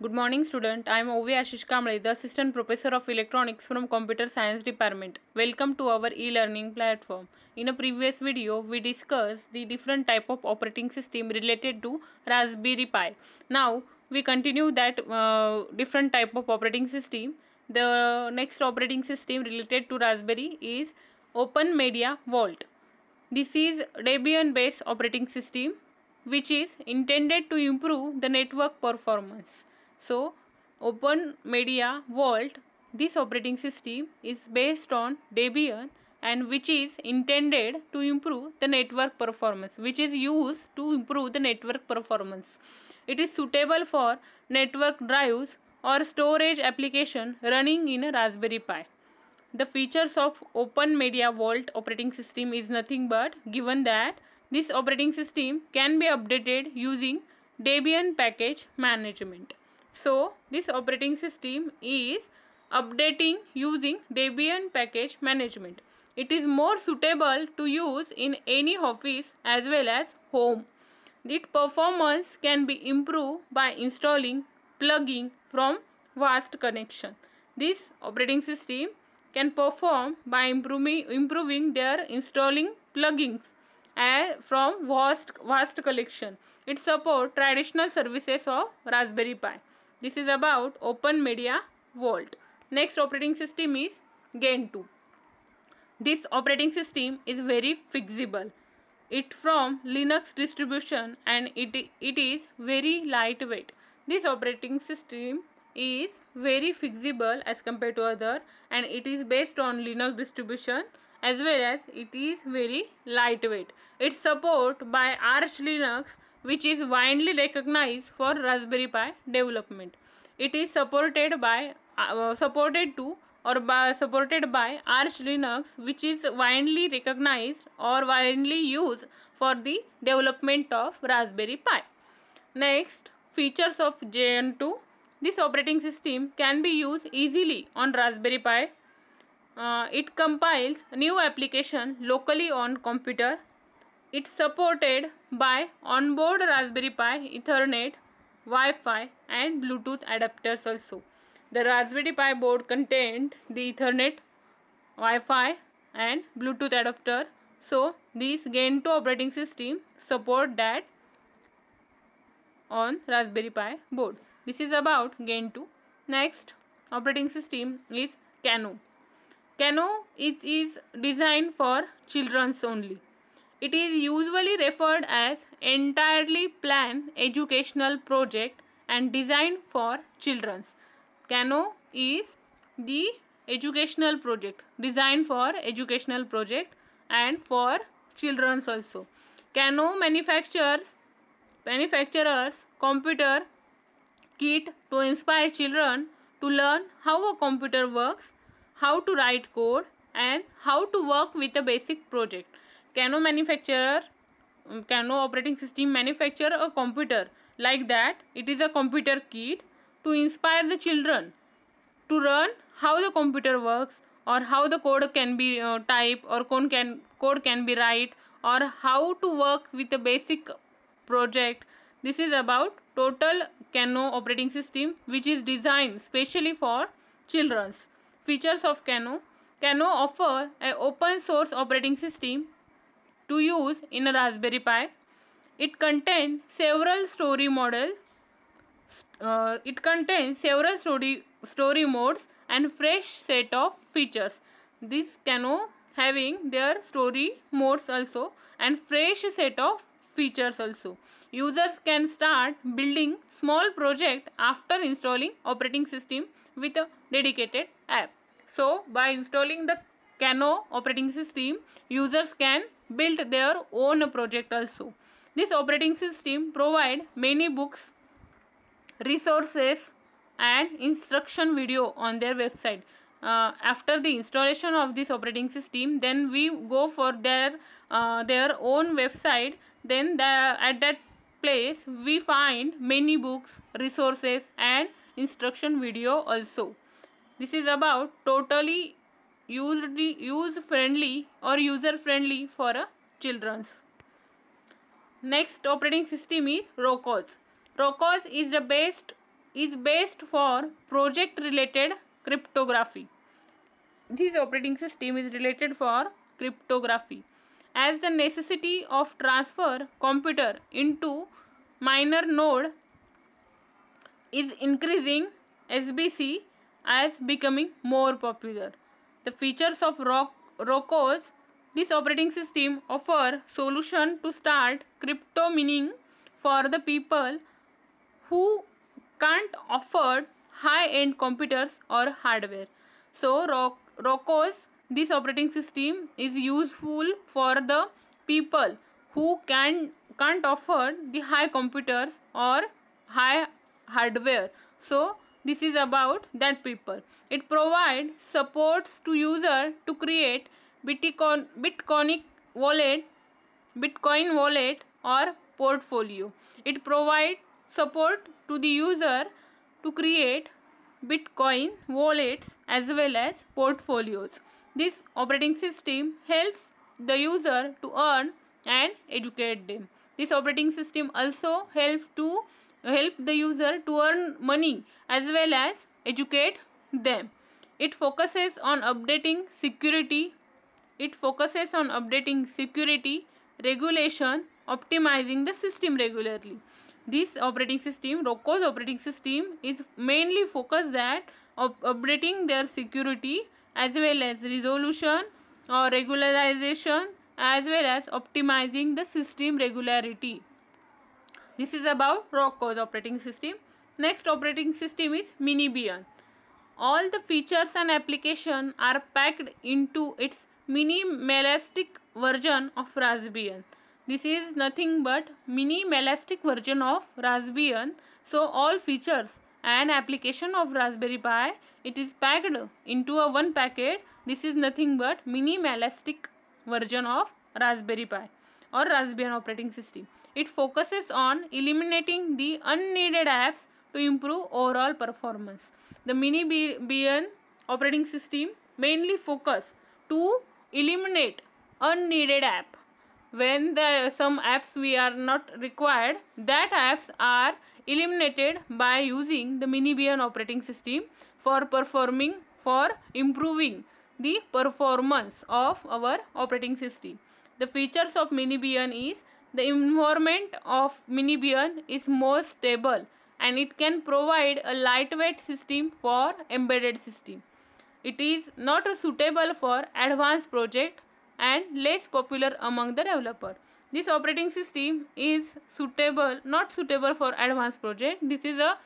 Good morning, student. I am O.V. Ashish Kamble, the Assistant Professor of Electronics from Computer Science Department. Welcome to our e-learning platform. In a previous video, we discussed the different type of operating system related to Raspberry Pi. Now, we continue that different type of operating system. The next operating system related to Raspberry is Open Media Vault. This is Debian-based operating system which is intended to improve the network performance. So, Open Media Vault, this operating system is based on Debian and which is intended to improve the network performance, which is used to improve the network performance. It is suitable for network drives or storage application running in a Raspberry Pi. The features of Open Media Vault operating system is nothing but given that this operating system can be updated using Debian package management. So this operating system is updating using Debian package management. It is more suitable to use in any office as well as home. Its performance can be improved by installing plugin from vast connection. This operating system can perform by improving their installing plugins from vast collection. It supports traditional services of Raspberry Pi. This is about Open Media Vault. Next operating system is Gentoo. This operating system is very flexible. It from Linux distribution and it is very lightweight. This operating system is very flexible as compared to other, and it is based on Linux distribution as well as it is very lightweight. It support by Arch Linux, which is widely recognized for Raspberry Pi development. It is supported by supported by Arch Linux, which is widely recognized or widely used for the development of Raspberry Pi. Next, features of Gentoo. This operating system can be used easily on Raspberry Pi. It compiles new application locally on computer. It's supported by onboard Raspberry Pi Ethernet, Wi-Fi and Bluetooth adapters also. The Raspberry Pi board contains the Ethernet, Wi-Fi and Bluetooth adapter. So this Gentoo operating system support that on Raspberry Pi board. This is about Gentoo. Next operating system is Kano. Kano is designed for children only. It is usually referred as entirely planned educational project and designed for children. Kano is the educational project, designed for educational project and for children also. Kano manufacturers computer kit to inspire children to learn how a computer works, how to write code and how to work with a basic project. Kano operating system manufacture a computer like that. It is a computer kit to inspire the children to learn how the computer works or how the code can be typed or code can be write or how to work with a basic project. This is about total Kano operating system which is designed specially for children's. Features of Kano. Kano offer an open source operating system to use in a Raspberry Pi. It contains several story models. It contains several story modes and fresh set of features. This Kano having their story modes also and fresh set of features also. Users can start building small project after installing operating system with a dedicated app. So by installing the Kano operating system, users can build their own project also. This operating system provide many books, resources and instruction video on their website. After the installation of this operating system, then we go for their own website. Then at that place we find many books, resources and instruction video also. This is about totally user friendly for children's. Next operating system is Rocos. Rocos is the best is best for project related cryptography. This operating system is related for cryptography. As the necessity of transfer computer into minor node is increasing, SBC is becoming more popular. The features of Rocco's this operating system offer solution to start crypto mining for the people who can't afford high-end computers or hardware. So Rocco's this operating system is useful for the people who can't afford the high computers or high hardware. So this is about that people. It provides supports to user to create Bitcoin wallet or portfolio. It provides support to the user to create Bitcoin wallets as well as portfolios. This operating system helps the user to earn and educate them. This operating system also help the user to earn money as well as educate them. It focuses on updating security. Regulation, optimizing the system regularly. This operating system, Rocco's operating system, is mainly focused at updating their security as well as resolution or regularization as well as optimizing the system regularity. This is about Rocco's operating system. Next operating system is Minibian. All the features and applications are packed into its minimalistic version of Raspbian. This is nothing but minimalistic version of Raspbian. So all features and application of Raspberry Pi, it is packed into a one packet. This is nothing but minimalistic version of Raspberry Pi or Raspbian operating system. It focuses on eliminating the unneeded apps to improve overall performance. The Minibian operating system mainly focus to eliminate unneeded app. When some apps we are not required, that apps are eliminated by using the Minibian operating system for improving the performance of our operating system. The features of Minibian is the environment of Minibian is more stable and it can provide a lightweight system for embedded system. It is not suitable for advanced project and less popular among the developer. This operating system is not suitable for advanced project. This is a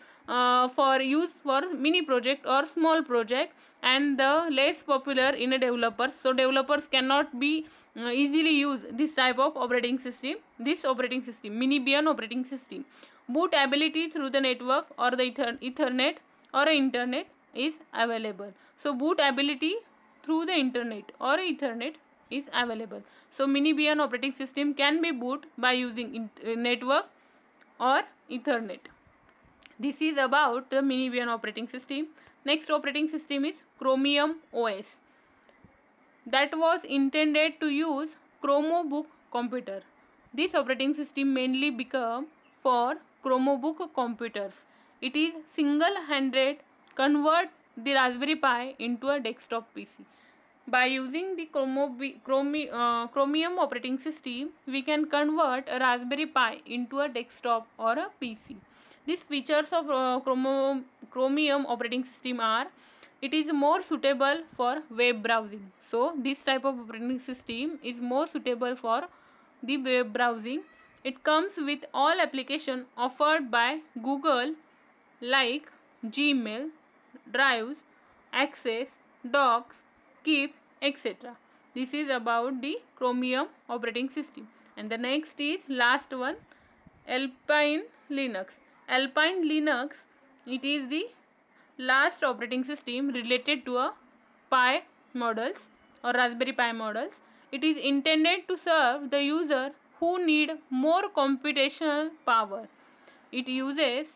for use for mini project or small project and the less popular in a developer. So developers cannot be easily use this type of operating system. This operating system, Minibian operating system. Bootability through the network or the Ethernet or internet is available. So bootability through the internet or Ethernet is available. So Minibian operating system can be boot by using network or Ethernet. This is about the Minibian operating system. Next operating system is Chromium OS. That was intended to use Chromebook computer. This operating system mainly became for Chromebook computers. It is single-handed convert the Raspberry Pi into a desktop PC. By using the Chromium operating system, we can convert a Raspberry Pi into a desktop or a PC. These features of Chromium operating system are, it is more suitable for web browsing. So this type of operating system is more suitable for the web browsing. It comes with all applications offered by Google like Gmail, Drives, Access, Docs, Keep, etc. This is about the Chromium operating system. And the next is last one, Alpine Linux. Alpine Linux, it is the last operating system related to a Pi models or Raspberry Pi models. It is intended to serve the user who need more computational power. It uses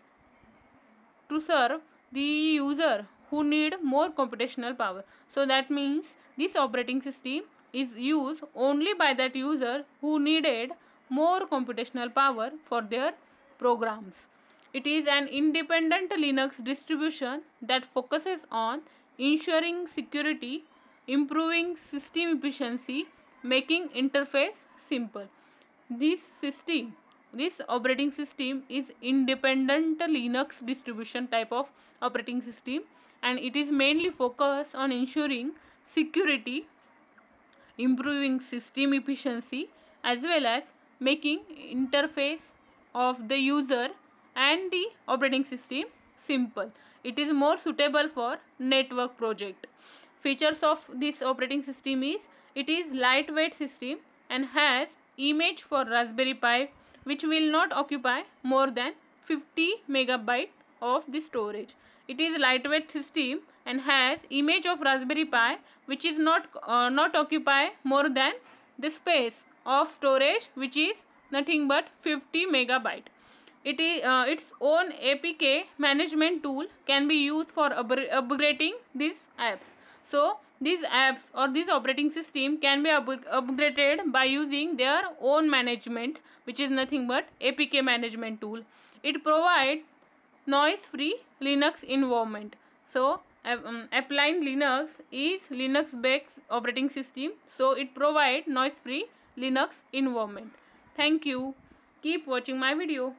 to serve the user who need more computational power. So that means this operating system is used only by that user who needed more computational power for their programs. It is an independent Linux distribution that focuses on ensuring security, improving system efficiency, making interface simple. This operating system is independent Linux distribution type of operating system, and it is mainly focused on ensuring security, improving system efficiency, as well as making interface of the user and the operating system simple. It is more suitable for network project. Features of this operating system is it is lightweight system and has image for Raspberry Pi, which will not occupy more than 50 megabyte of the storage. It is lightweight system and has image of Raspberry Pi, which is not occupy more than the space of storage, which is nothing but 50 megabyte. It is its own APK management tool can be used for upgrading these apps. So these apps or this operating system can be upgraded by using their own management, which is nothing but APK management tool. It provides noise-free Linux environment. So Appline Linux is Linux-based operating system. So it provides noise-free Linux environment. Thank you. Keep watching my video.